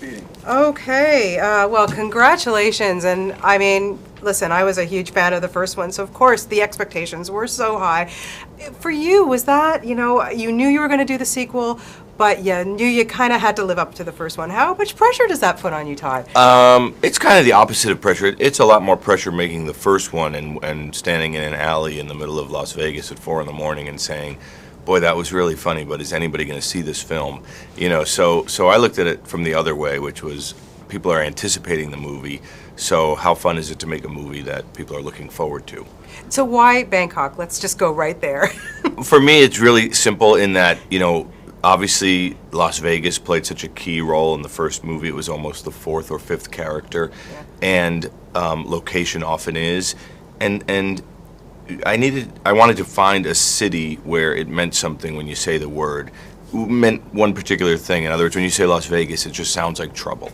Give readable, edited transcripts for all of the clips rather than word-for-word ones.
speeding. Okay, well, congratulations. And I mean, listen, I was a huge fan of the first one, so of course the expectations were so high. For you, was that, you knew you were going to do the sequel, but you knew you kind of had to live up to the first one. How much pressure does that put on you, Todd? It's kind of the opposite of pressure. It's a lot more pressure making the first one and standing in an alley in the middle of Las Vegas at 4 in the morning and saying, boy, that was really funny, but is anybody going to see this film? So I looked at it from the other way, which was people are anticipating the movie, so how fun is it to make a movie that people are looking forward to? So why Bangkok? Let's just go right there. For me, it's really simple in that, obviously Las Vegas played such a key role in the first movie. It was almost the fourth or fifth character, Yeah. and location often is. And I wanted to find a city where it meant something when you say the word, meant one particular thing. In other words, when you say Las Vegas, it just sounds like trouble.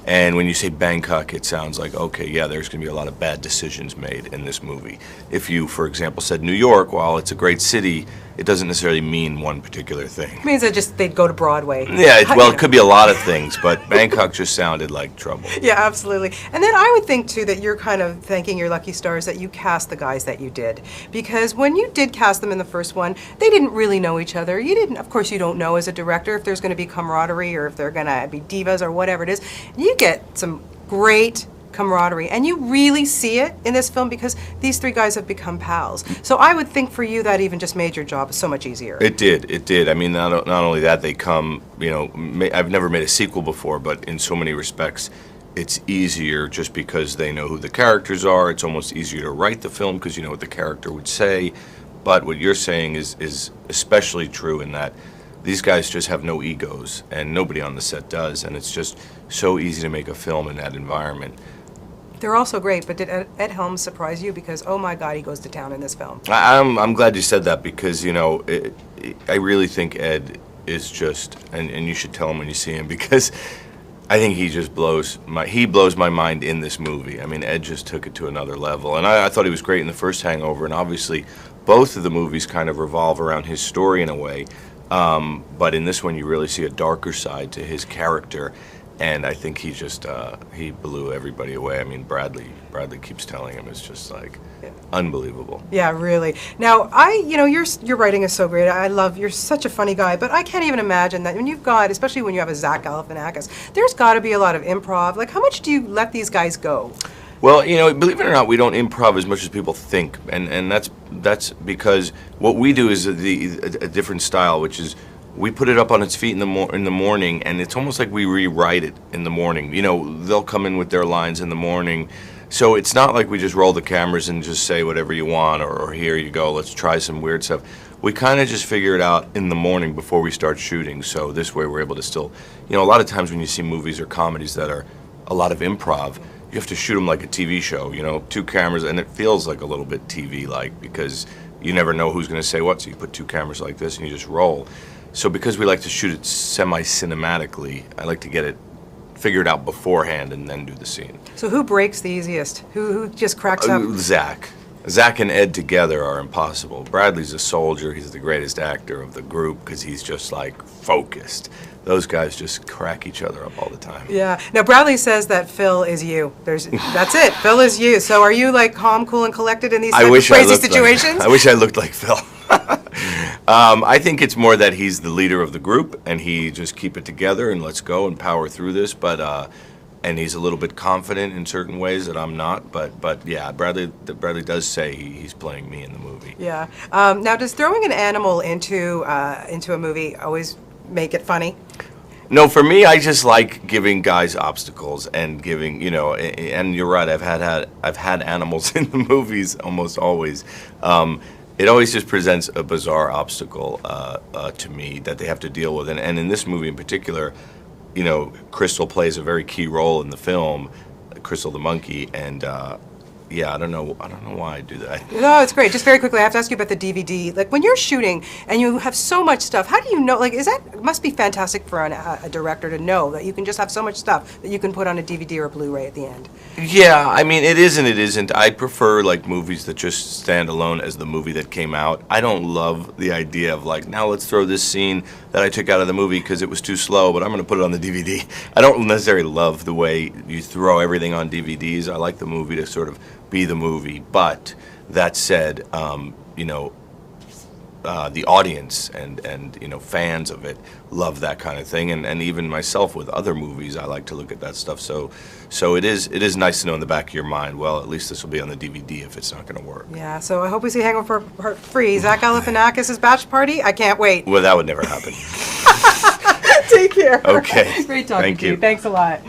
And when you say Bangkok, it sounds like, okay, yeah, there's going to be a lot of bad decisions made in this movie. If you, for example, said New York, while it's a great city, it doesn't necessarily mean one particular thing. It means they'd go to Broadway. Yeah, it could be a lot of things, but Bangkok just sounded like trouble. Yeah, absolutely. And then I would think, too, that you're kind of thanking your lucky stars that you cast the guys that you did. Because when you did cast them in the first one, they didn't really know each other. Of course, you don't know as a director if there's going to be camaraderie or if they're going to be divas or whatever it is. You get some great camaraderie, and you really see it in this film because these three guys have become pals. So I would think for you that even just made your job so much easier. It did. I mean, not only that, they come, I've never made a sequel before, but in so many respects, it's easier just because they know who the characters are. It's almost easier to write the film because you know what the character would say. But what you're saying is especially true in that these guys just have no egos, and nobody on the set does, and it's just so easy to make a film in that environment. They're also great, but did Ed Helms surprise you? Because, oh my God, he goes to town in this film. I'm glad you said that because, I really think Ed is just, and you should tell him when you see him, because I think he just blows my mind in this movie. I mean, Ed just took it to another level, and I thought he was great in the first Hangover, and obviously both of the movies kind of revolve around his story in a way, but in this one you really see a darker side to his character. And I think he just, he blew everybody away. I mean, Bradley keeps telling him it's just like unbelievable. Yeah, really. Now, your writing is so great. You're such a funny guy, but I can't even imagine that when you've got, especially when you have a Zach Galifianakis, there's got to be a lot of improv. Like, how much do you let these guys go? Well, believe it or not, we don't improv as much as people think, and that's because what we do is a different style, which is we put it up on its feet in the morning, and it's almost like we rewrite it in the morning. They'll come in with their lines in the morning, so it's not like we just roll the cameras and just say whatever you want, or here you go, let's try some weird stuff. We kind of just figure it out in the morning before we start shooting, so this way we're able to still, a lot of times when you see movies or comedies that are a lot of improv, you have to shoot them like a TV show, 2 cameras, and it feels like a little bit TV-like because you never know who's going to say what, so you put 2 cameras like this and you just roll. So because we like to shoot it semi-cinematically, I like to get it figured out beforehand and then do the scene. So who breaks the easiest? Who just cracks up? Zach. Zach and Ed together are impossible. Bradley's a soldier. He's the greatest actor of the group because he's just like focused. Those guys just crack each other up all the time. Yeah. Now, Bradley says that Phil is you. That's it. Phil is you. So are you like calm, cool, and collected in these types of crazy situations? I wish I looked like Phil. I think it's more that he's the leader of the group and he just keep it together and let's go and power through this. But and he's a little bit confident in certain ways that I'm not. But yeah, Bradley does say he's playing me in the movie. Yeah. Now, does throwing an animal into a movie always make it funny? No, for me, I just like giving guys obstacles and giving, and you're right. I've had animals in the movies almost always. It always just presents a bizarre obstacle to me that they have to deal with, and in this movie in particular, Crystal plays a very key role in the film, Crystal the monkey, and yeah, I don't know why I do that. No, it's great. Just very quickly, I have to ask you about the DVD. Like when you're shooting and you have so much stuff, how do you know? Like, it must be fantastic for a director to know that you can just have so much stuff that you can put on a DVD or a Blu-ray at the end. Yeah, I mean, it is and it isn't. I prefer like movies that just stand alone as the movie that came out. I don't love the idea of like, now let's throw this scene that I took out of the movie because it was too slow, but I'm going to put it on the DVD. I don't necessarily love the way you throw everything on DVDs. I like the movie to sort of be the movie. But that said, you know, the audience and you know, fans of it love that kind of thing, and even myself with other movies, I like to look at that stuff. So it is nice to know in the back of your mind, well, at least this will be on the DVD if it's not going to work. Yeah, so I hope we see Hangover Part 3. Zach Galifianakis' batch party. I can't wait. Well, that would never happen. Take care. Okay. Great talking Thank to you. you. Thanks a lot.